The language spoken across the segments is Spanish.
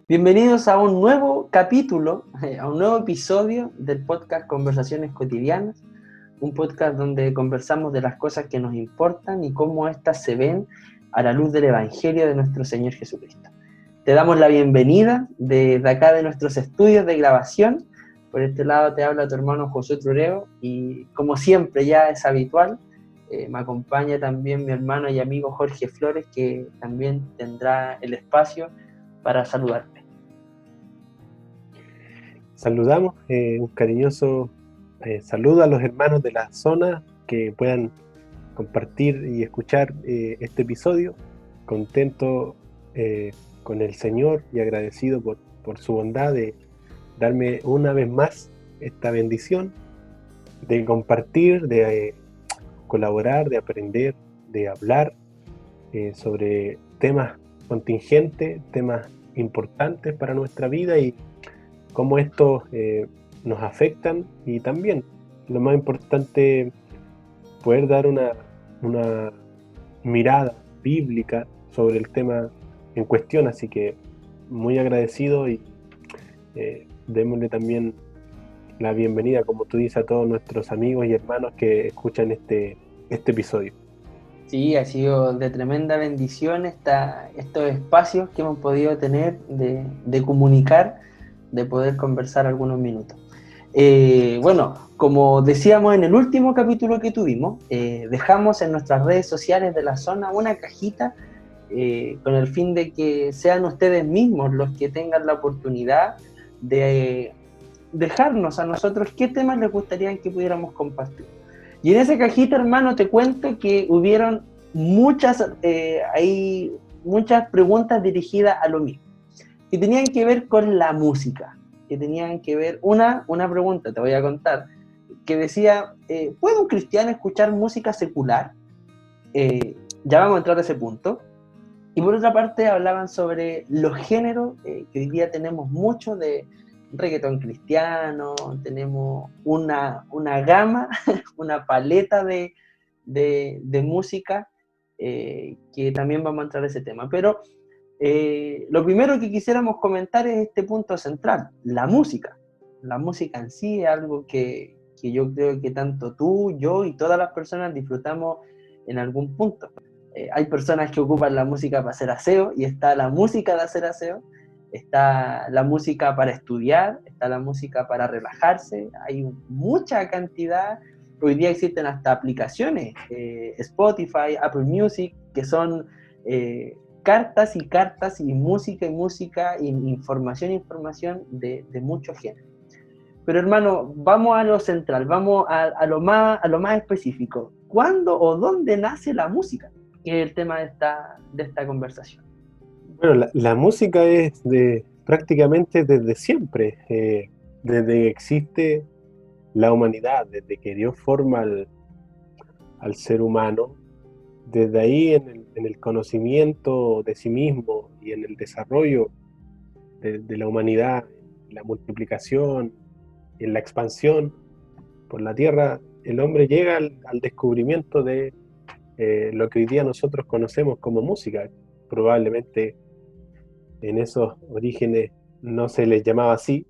Bienvenidos a un nuevo capítulo, a un nuevo episodio del podcast Conversaciones Cotidianas, un podcast donde conversamos de las cosas que nos importan y cómo éstas se ven a la luz del Evangelio de nuestro Señor Jesucristo. Te damos la bienvenida desde acá de nuestros estudios de grabación. Por este lado te habla tu hermano José Trureo y como siempre ya es habitual, me acompaña también mi hermano y amigo Jorge Flores, que también tendrá el espacio para saludarte. Saludamos, un cariñoso saludo a los hermanos de la zona que puedan compartir y escuchar este episodio. Contento con el Señor y agradecido por su bondad de darme una vez más esta bendición de compartir, de colaborar, de aprender, de hablar sobre temas contingentes, temas importantes para nuestra vida y cómo estos nos afectan, y también, lo más importante, poder dar una mirada bíblica sobre el tema en cuestión. Así que muy agradecido y démosle también la bienvenida, como tú dices, a todos nuestros amigos y hermanos que escuchan este episodio. Sí, ha sido de tremenda bendición estos espacios que hemos podido tener de comunicar, de poder conversar algunos minutos. Bueno, como decíamos en el último capítulo que tuvimos, dejamos en nuestras redes sociales de la zona una cajita con el fin de que sean ustedes mismos los que tengan la oportunidad de dejarnos a nosotros qué temas les gustaría que pudiéramos compartir. Y en esa cajita, hermano, te cuento que hubieron muchas preguntas dirigidas a lo mismo, que tenían que ver con la música, que tenían que ver, una pregunta, te voy a contar, que decía, ¿puede un cristiano escuchar música secular? Ya vamos a entrar a ese punto. Y por otra parte hablaban sobre los géneros, que hoy día tenemos mucho de reggaetón cristiano, tenemos una gama, una paleta de música, que también vamos a entrar a ese tema. Pero lo primero que quisiéramos comentar es este punto central, la música. La música en sí es algo que yo creo que tanto tú, yo y todas las personas disfrutamos en algún punto. Hay personas que ocupan la música para hacer aseo, y está la música de hacer aseo, está la música para estudiar, está la música para relajarse, hay mucha cantidad. Hoy día existen hasta aplicaciones, Spotify, Apple Music, que son cartas y cartas y música, y información de muchos géneros. Pero hermano, vamos a lo central, vamos a lo más específico. ¿Cuándo o dónde nace la música? Que es el tema de esta conversación. Bueno, la música es prácticamente desde siempre, desde que existe la humanidad, desde que Dios forma al ser humano. Desde ahí, en el conocimiento de sí mismo y en el desarrollo de la humanidad, en la multiplicación, en la expansión por la tierra, el hombre llega al descubrimiento de lo que hoy día nosotros conocemos como música. Probablemente en esos orígenes no se les llamaba así,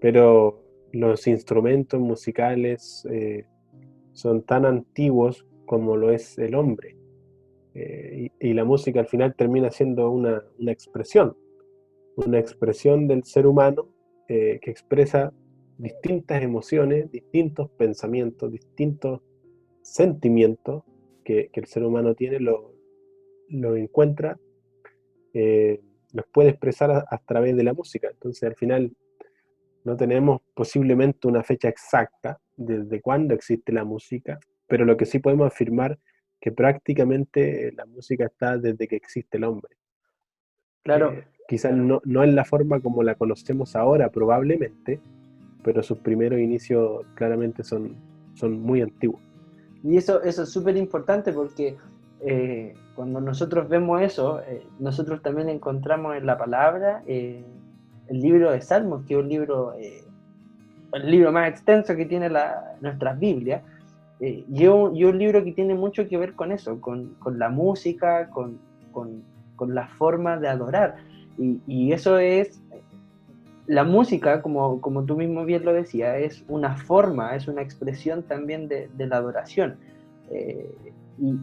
pero los instrumentos musicales son tan antiguos como lo es el hombre. Y la música al final termina siendo una expresión del ser humano, que expresa distintas emociones, distintos pensamientos, distintos sentimientos que el ser humano tiene, lo encuentra, los puede expresar a través de la música. Entonces al final no tenemos posiblemente una fecha exacta desde cuándo existe la música, pero lo que sí podemos afirmar que prácticamente la música está desde que existe el hombre. Claro. Quizás no en la forma como la conocemos ahora, probablemente, pero sus primeros inicios claramente son muy antiguos. Y eso es súper importante porque cuando nosotros vemos eso, nosotros también encontramos en la palabra el libro de Salmos, que es el libro más extenso que tiene nuestras Biblias, y un libro que tiene mucho que ver con eso, con la música, con la forma de adorar. Y eso es, la música, como tú mismo bien lo decías, es una forma, es una expresión también de la adoración. Eh,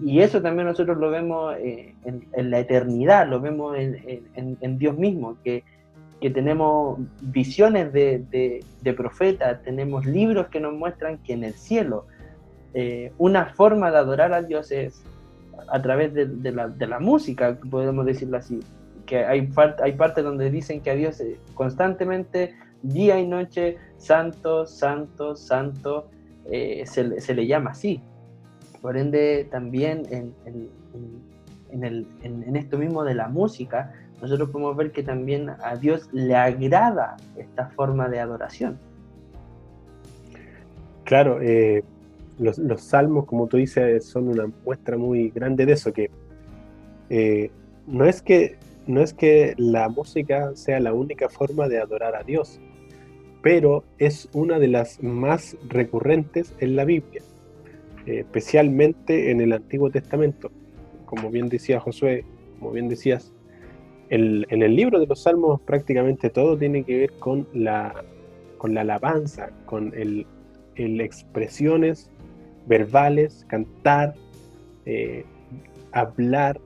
y eso también nosotros lo vemos en la eternidad, lo vemos en Dios mismo, que tenemos visiones de profetas, tenemos libros que nos muestran que en el cielo una forma de adorar a Dios es a través de la música, podemos decirlo así, que hay partes donde dicen que a Dios constantemente, día y noche, santo, santo, santo, se le llama así. Por ende, también en esto mismo de la música, nosotros podemos ver que también a Dios le agrada esta forma de adoración. Claro, los salmos, como tú dices, son una muestra muy grande de eso, que no es que la música sea la única forma de adorar a Dios, pero es una de las más recurrentes en la Biblia, especialmente en el Antiguo Testamento. Como bien decía Josué, como bien decías, en el libro de los Salmos prácticamente todo tiene que ver con la alabanza, con el expresiones verbales, cantar, hablar.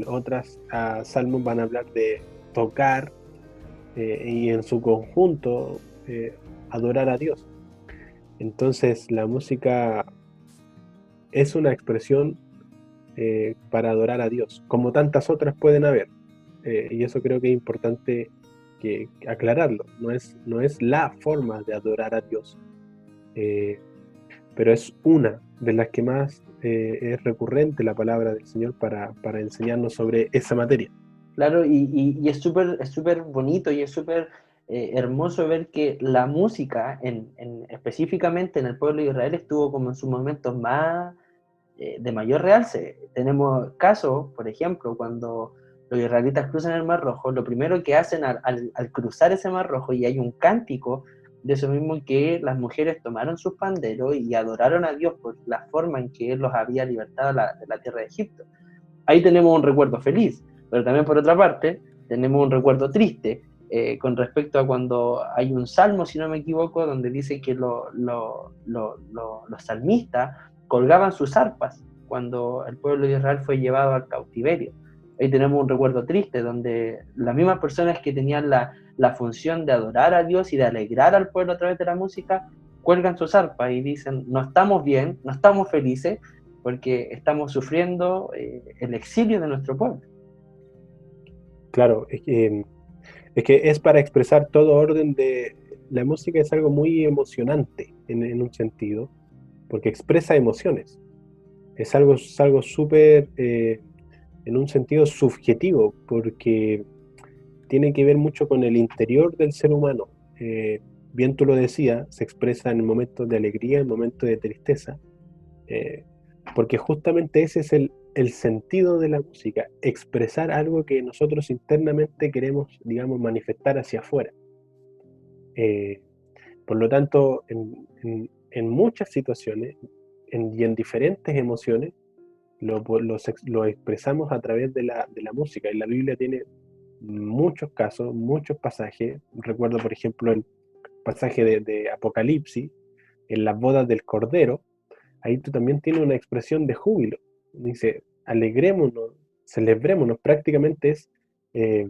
Otras salmos van a hablar de tocar y en su conjunto adorar a Dios. Entonces la música es una expresión para adorar a Dios, como tantas otras pueden haber. Y eso creo que es importante aclararlo. No es la forma de adorar a Dios, pero es una de las que más es recurrente la palabra del Señor para enseñarnos sobre esa materia. Claro, y es súper bonito y es súper hermoso ver que la música, específicamente en el pueblo de Israel, estuvo como en sus momentos más de mayor realce. Tenemos casos, por ejemplo, cuando los israelitas cruzan el Mar Rojo, lo primero que hacen al cruzar ese Mar Rojo, y hay un cántico de eso mismo, que las mujeres tomaron sus panderos y adoraron a Dios por la forma en que Él los había libertado de la tierra de Egipto. Ahí tenemos un recuerdo feliz, pero también por otra parte tenemos un recuerdo triste con respecto a cuando hay un salmo, si no me equivoco, donde dice que los salmistas colgaban sus arpas cuando el pueblo de Israel fue llevado al cautiverio. Ahí tenemos un recuerdo triste, donde las mismas personas que tenían la función de adorar a Dios y de alegrar al pueblo a través de la música, cuelgan sus arpas y dicen, no estamos bien, no estamos felices, porque estamos sufriendo el exilio de nuestro pueblo. Claro, es que es para expresar todo orden de... La música es algo muy emocionante en un sentido, porque expresa emociones. Es algo súper, en un sentido subjetivo, porque tiene que ver mucho con el interior del ser humano. Bien tú lo decías, se expresa en momentos de alegría, en momentos de tristeza, eh, porque justamente ese es el sentido de la música, expresar algo que nosotros internamente queremos, digamos, manifestar hacia afuera. Eh, por lo tanto, en muchas situaciones y en diferentes emociones, lo expresamos a través de la música. Y la Biblia tiene muchos casos, muchos pasajes. Recuerdo, por ejemplo, el pasaje de Apocalipsis, en las bodas del Cordero. Ahí tú también tienes una expresión de júbilo. Dice, alegrémonos, celebrémonos. Prácticamente es eh,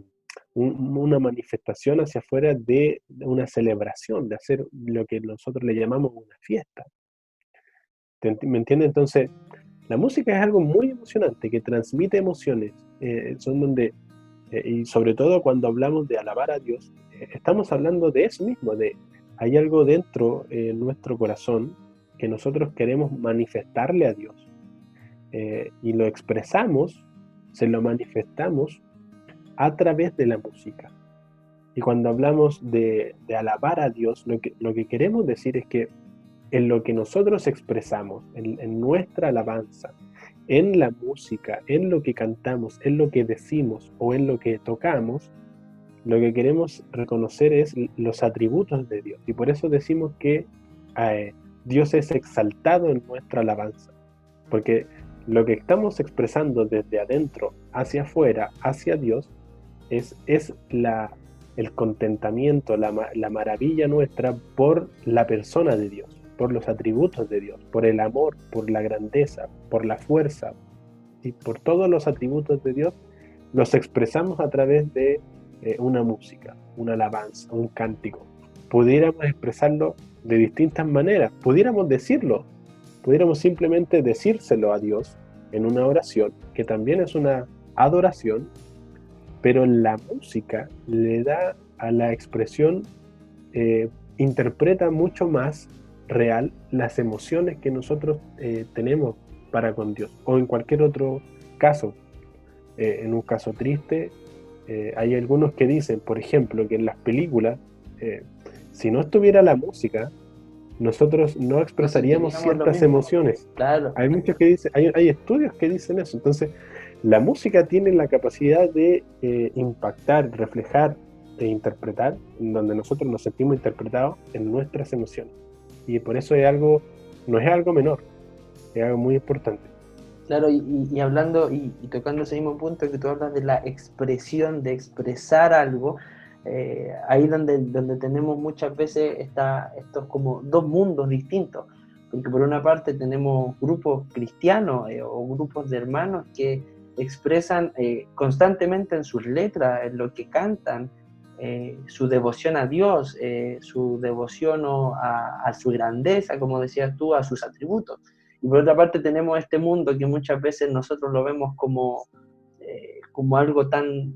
una manifestación hacia afuera de una celebración, de hacer lo que nosotros le llamamos una fiesta. ¿Me entiendes? Entonces, la música es algo muy emocionante, que transmite emociones. Son donde, y sobre todo cuando hablamos de alabar a Dios, estamos hablando de eso mismo, de hay algo dentro en nuestro corazón que nosotros queremos manifestarle a Dios. Y lo expresamos, se lo manifestamos a través de la música. Y cuando hablamos de alabar a Dios, lo que queremos decir es que en lo que nosotros expresamos, en nuestra alabanza, en la música, en lo que cantamos, en lo que decimos o en lo que tocamos, lo que queremos reconocer es los atributos de Dios. Y por eso decimos que Dios es exaltado en nuestra alabanza. Porque lo que estamos expresando desde adentro hacia afuera, hacia Dios, es el contentamiento, la maravilla nuestra por la persona de Dios, por los atributos de Dios, por el amor, por la grandeza, por la fuerza, y por todos los atributos de Dios, los expresamos a través de una música, una alabanza, un cántico. Pudiéramos expresarlo de distintas maneras, pudiéramos simplemente decírselo a Dios en una oración, que también es una adoración, pero la música le da a la expresión, interpreta mucho más real las emociones que nosotros tenemos para con Dios, o en cualquier otro caso. En un caso triste, hay algunos que dicen, por ejemplo, que en las películas, si no estuviera la música, nosotros no expresaríamos ciertas emociones. Claro. Hay muchos que dicen, hay estudios que dicen eso. Entonces, la música tiene la capacidad de impactar, reflejar e interpretar, en donde nosotros nos sentimos interpretados en nuestras emociones. Y por eso no es algo menor, es algo muy importante. Claro, y hablando y tocando ese mismo punto que tú hablas de la expresión, de expresar algo, ahí donde tenemos muchas veces estos como dos mundos distintos, porque por una parte tenemos grupos cristianos o grupos de hermanos que expresan constantemente en sus letras, en lo que cantan, su devoción a Dios, su devoción a su grandeza, como decías tú, a sus atributos. Y por otra parte tenemos este mundo que muchas veces nosotros lo vemos como algo tan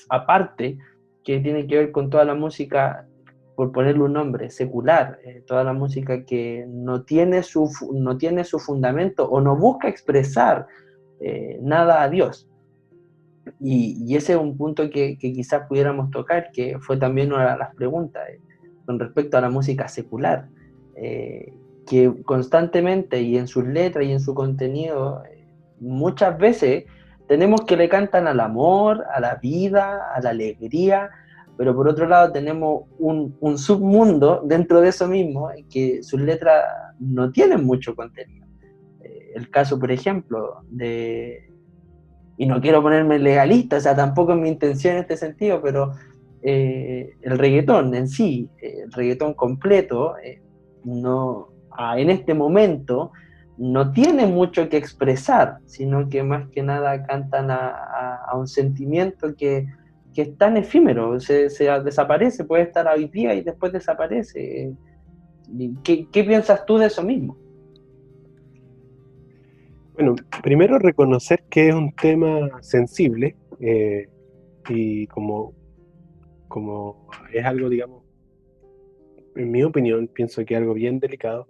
aparte, que tiene que ver con toda la música, por ponerle un nombre, secular, toda la música que no tiene su fundamento o no busca expresar nada a Dios. Y ese es un punto que quizás pudiéramos tocar, que fue también una de las preguntas con respecto a la música secular. Que constantemente y en sus letras y en su contenido, muchas veces tenemos que le cantan al amor, a la vida, a la alegría, pero por otro lado tenemos un submundo dentro de eso mismo, que sus letras no tienen mucho contenido. El caso, por ejemplo, y no quiero ponerme legalista, o sea, tampoco es mi intención en este sentido, pero el reggaetón en sí, el reggaetón completo, no, en este momento no tiene mucho que expresar, sino que más que nada cantan a un sentimiento que es tan efímero, se desaparece, puede estar hoy día y después desaparece. ¿Qué piensas tú de eso mismo? Bueno, primero reconocer que es un tema sensible, y como es algo, digamos, en mi opinión, pienso que es algo bien delicado.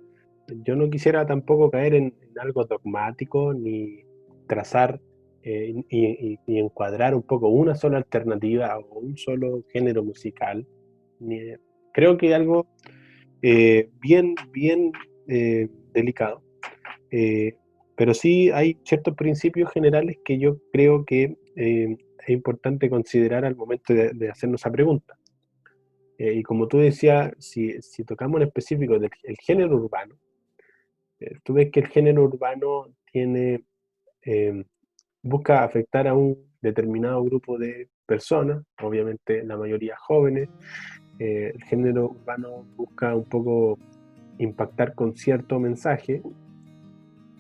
Yo no quisiera tampoco caer en algo dogmático ni trazar y encuadrar un poco una sola alternativa o un solo género musical. Creo que es algo bien delicado. Pero sí hay ciertos principios generales que yo creo que es importante considerar al momento de hacernos esa pregunta. Y como tú decías, si tocamos en específico el género urbano, tú ves que el género urbano eh, busca afectar a un determinado grupo de personas, obviamente la mayoría jóvenes. El género urbano busca un poco impactar con cierto mensaje,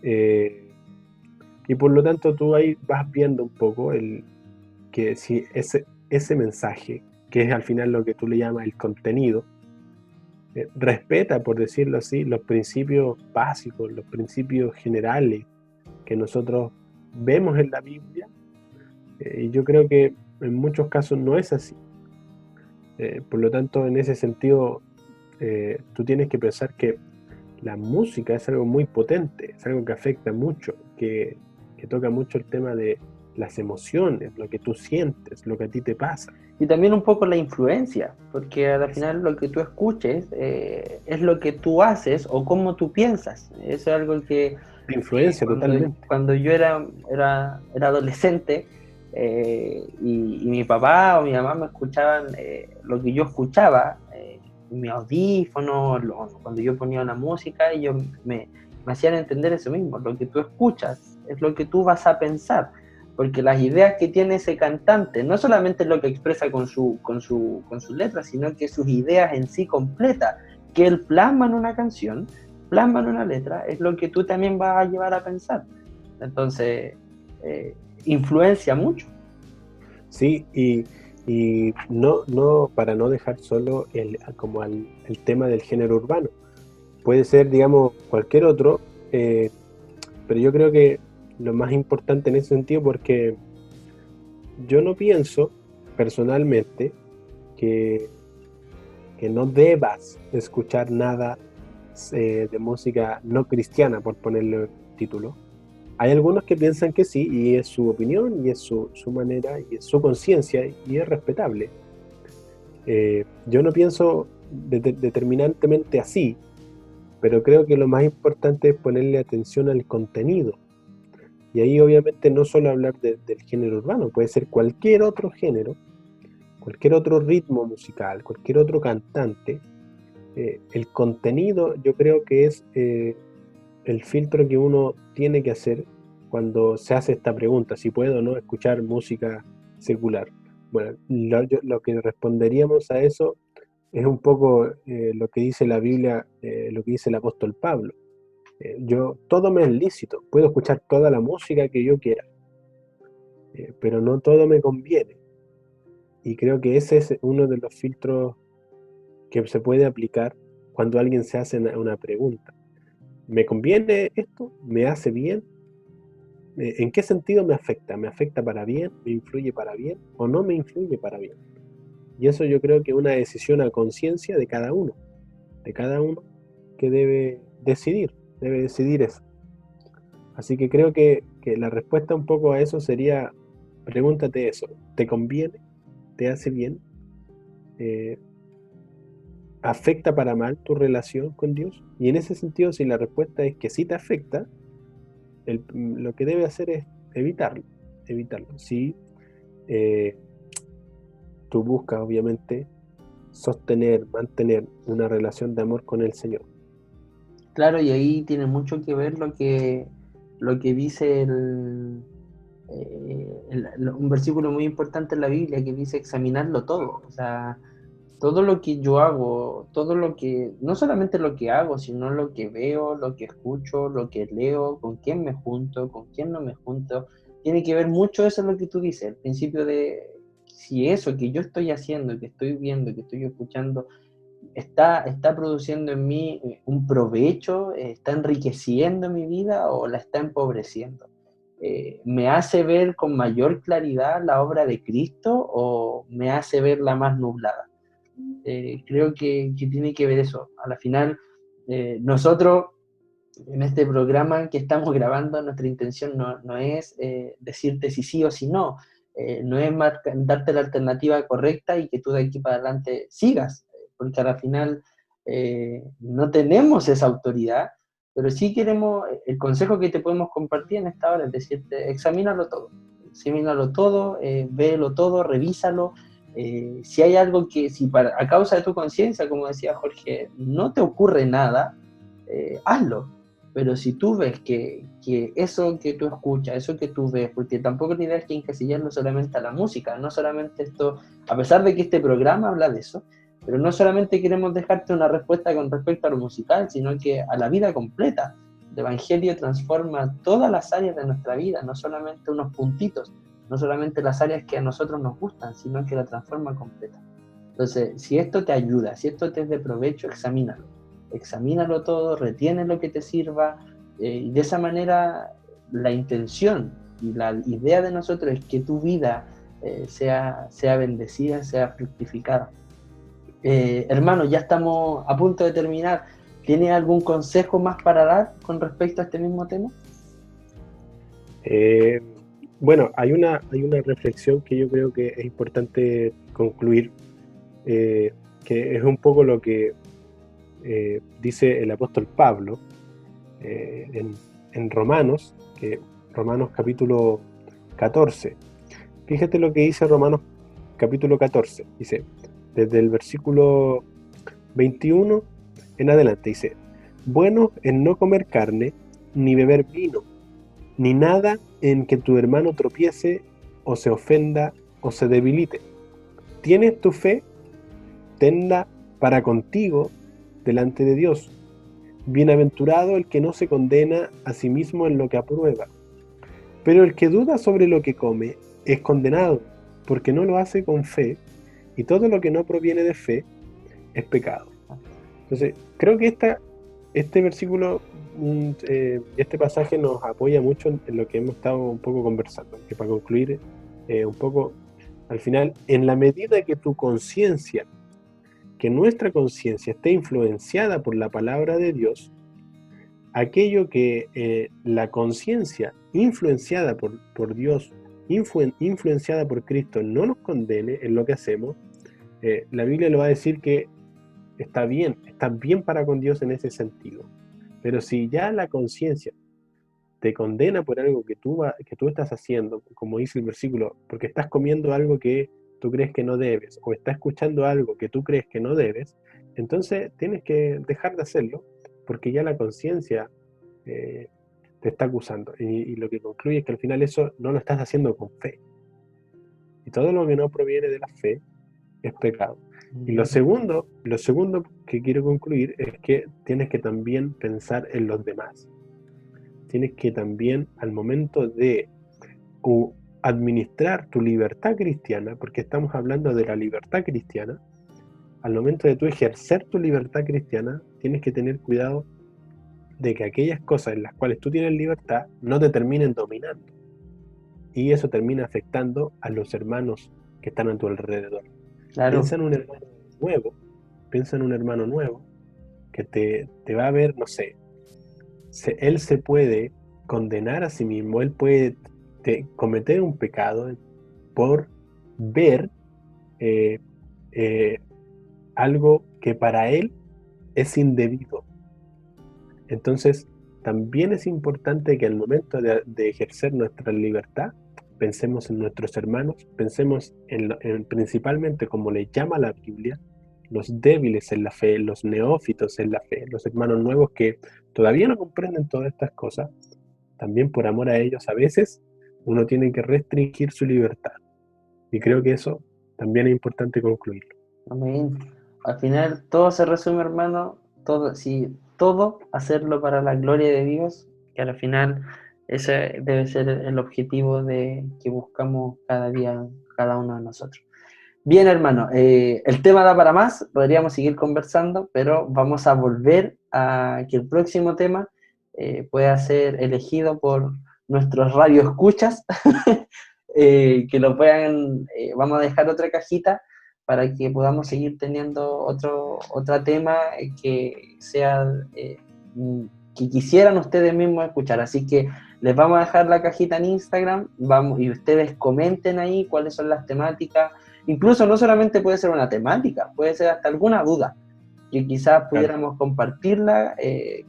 y por lo tanto tú ahí vas viendo un poco que si ese mensaje, que es al final lo que tú le llamas el contenido, respeta, por decirlo así, los principios básicos, los principios generales que nosotros vemos en la Biblia. Y yo creo que en muchos casos no es así. Por lo tanto, en ese sentido, tú tienes que pensar que la música es algo muy potente, es algo que afecta mucho, que toca mucho el tema de las emociones, lo que tú sientes, lo que a ti te pasa. Y también un poco la influencia, porque al final lo que tú escuches es lo que tú haces o cómo tú piensas. Eso es algo que Influencia totalmente. cuando yo era adolescente, y mi papá o mi mamá me escuchaban lo que yo escuchaba, mi audífono, cuando yo ponía una música, ellos me hacían entender eso mismo, lo que tú escuchas es lo que tú vas a pensar. porque las ideas que tiene ese cantante, no solamente lo que expresa con sus letras, sino que sus ideas en sí completas, que él plasma en una canción, plasma en una letra, es lo que tú también vas a llevar a pensar. Entonces, influencia mucho. Sí, y no para no dejar solo el tema del género urbano. Puede ser, digamos, cualquier otro, pero yo creo que lo más importante en ese sentido, porque yo no pienso personalmente que, que no debas escuchar nada de música no cristiana, por ponerle título. Hay algunos que piensan que sí, y es su opinión, y es su manera, y es su conciencia, y es respetable. Yo no pienso determinantemente así, pero creo que lo más importante es ponerle atención al contenido. Y ahí obviamente no solo hablar del género urbano, puede ser cualquier otro género, cualquier otro ritmo musical, cualquier otro cantante. El contenido yo creo que es el filtro que uno tiene que hacer cuando se hace esta pregunta, si puedo o no escuchar música secular. Bueno, lo que responderíamos a eso es un poco lo que dice la Biblia, lo que dice el apóstol Pablo. Todo me es lícito, puedo escuchar toda la música que yo quiera, pero no todo me conviene. Y creo que ese es uno de los filtros que se puede aplicar cuando alguien se hace una pregunta. ¿Me conviene esto? ¿Me hace bien? ¿En qué sentido me afecta? ¿Me afecta para bien? ¿Me influye para bien? ¿O no me influye para bien? Y eso yo creo que es una decisión a conciencia de cada uno que debe decidir eso. Así que creo que la respuesta un poco a eso sería, pregúntate eso, ¿te conviene? ¿Te hace bien? Eh, ¿Afecta para mal tu relación con Dios? Y en ese sentido, si la respuesta es que sí te afecta, lo que debe hacer es evitarlo. Si tú buscas, obviamente, mantener una relación de amor con el Señor. Claro, y ahí tiene mucho que ver lo que dice un versículo muy importante en la Biblia que dice examinarlo todo. O sea, todo lo que yo hago, no solamente lo que hago, sino lo que veo, lo que escucho, lo que leo, con quién me junto, con quién no me junto, tiene que ver mucho eso es lo que tú dices, el principio de si eso que yo estoy haciendo, que estoy viendo, que estoy escuchando, está produciendo en mí un provecho, está enriqueciendo mi vida o la está empobreciendo. ¿Me hace ver con mayor claridad la obra de Cristo o me hace verla más nublada? Creo que tiene que ver eso. A la final, nosotros en este programa que estamos grabando, nuestra intención no es decirte si sí o si no, no es darte la alternativa correcta y que tú de aquí para adelante sigas, porque a la final no tenemos esa autoridad, pero sí queremos, el consejo que te podemos compartir en esta hora es decirte, examínalo todo, véelo todo, revísalo. Si hay algo a causa de tu conciencia, como decía Jorge, no te ocurre nada, hazlo. Pero si tú ves que eso que tú escuchas, eso que tú ves, porque tampoco la idea es que encasillarlo solamente a la música, no solamente esto, a pesar de que este programa habla de eso, pero no solamente queremos dejarte una respuesta con respecto a lo musical, sino que a la vida completa. El Evangelio transforma todas las áreas de nuestra vida, no solamente unos puntitos, no solamente las áreas que a nosotros nos gustan, sino que la transforma completa. Entonces, si esto te ayuda, si esto te es de provecho, examínalo todo, retiene lo que te sirva, y de esa manera la intención y la idea de nosotros es que tu vida sea bendecida, sea fructificada. Hermano, ya estamos a punto de terminar. ¿Tienes algún consejo más para dar con respecto a este mismo tema? Bueno, hay una reflexión que yo creo que es importante concluir, que es un poco lo que dice el apóstol Pablo en Romanos, Romanos capítulo 14. Fíjate lo que dice Romanos capítulo 14. Dice, desde el versículo 21 en adelante, dice, bueno es no comer carne ni beber vino, ni nada en que tu hermano tropiece, o se ofenda, o se debilite. ¿Tienes tu fe? Tenla para contigo delante de Dios. Bienaventurado el que no se condena a sí mismo en lo que aprueba. Pero el que duda sobre lo que come es condenado, porque no lo hace con fe, y todo lo que no proviene de fe es pecado. Entonces, creo que este versículo, este pasaje nos apoya mucho en lo que hemos estado un poco conversando, que para concluir un poco, al final, en la medida que tu conciencia, que nuestra conciencia esté influenciada por la palabra de Dios, aquello que la conciencia influenciada por Dios, influenciada por Cristo, no nos condene en lo que hacemos, la Biblia lo va a decir que está bien para con Dios en ese sentido. Pero si ya la conciencia te condena por algo que tú estás haciendo, como dice el versículo, porque estás comiendo algo que tú crees que no debes, o estás escuchando algo que tú crees que no debes, entonces tienes que dejar de hacerlo, porque ya la conciencia te está acusando. Y lo que concluye es que al final eso no lo estás haciendo con fe. Y todo lo que no proviene de la fe es pecado. Y lo segundo que quiero concluir es que tienes que también pensar en los demás. Tienes que también, al momento de administrar tu libertad cristiana, porque estamos hablando de la libertad cristiana, al momento de tú ejercer tu libertad cristiana, tienes que tener cuidado de que aquellas cosas en las cuales tú tienes libertad no te terminen dominando. Y eso termina afectando a los hermanos que están a tu alrededor. Claro. Piensa en un hermano nuevo que te va a ver, no sé, él se puede condenar a sí mismo, él puede cometer un pecado por ver algo que para él es indebido. Entonces, también es importante que al momento de ejercer nuestra libertad, pensemos en nuestros hermanos, pensemos principalmente, como le llama la Biblia, los débiles en la fe, los neófitos en la fe, los hermanos nuevos que todavía no comprenden todas estas cosas. También por amor a ellos, a veces uno tiene que restringir su libertad. Y creo que eso también es importante concluirlo. Amén. Al final todo se resume, hermano, todo hacerlo para la gloria de Dios, que al final ese debe ser el objetivo que buscamos cada día, cada uno de nosotros. Bien, hermano, el tema da para más, podríamos seguir conversando, pero vamos a volver a que el próximo tema pueda ser elegido por nuestros radioescuchas, que lo puedan, vamos a dejar otra cajita para que podamos seguir teniendo otro tema que sea que quisieran ustedes mismos escuchar. Así que les vamos a dejar la cajita en Instagram, y ustedes comenten ahí cuáles son las temáticas. Incluso no solamente puede ser una temática, puede ser hasta alguna duda que quizás pudiéramos compartirla,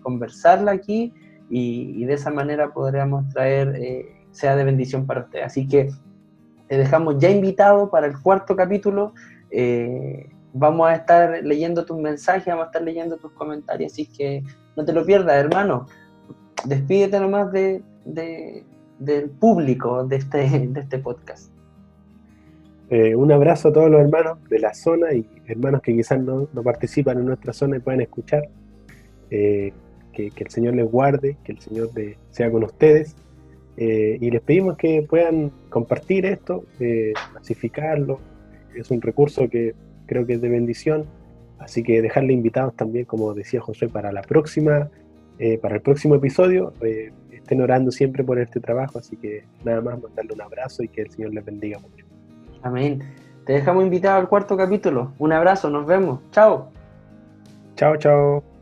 conversarla aquí, y de esa manera podríamos traer, sea de bendición para ustedes. Así que te dejamos ya invitado para el 4º capítulo. Vamos a estar leyendo tus mensajes, vamos a estar leyendo tus comentarios, así que no te lo pierdas, hermano. Despídete nomás del público de este podcast. Un abrazo a todos los hermanos de la zona y hermanos que quizás no participan en nuestra zona y puedan escuchar. Que el Señor les guarde, que el Señor sea con ustedes. Y les pedimos que puedan compartir esto, masificarlo. Es un recurso que creo que es de bendición. Así que dejarle invitados también, como decía José, para el próximo episodio. Estén orando siempre por este trabajo. Así que nada más mandarle un abrazo y que el Señor les bendiga mucho. Amén. Te dejamos invitado al 4º capítulo. Un abrazo, nos vemos. Chao. Chao, chao.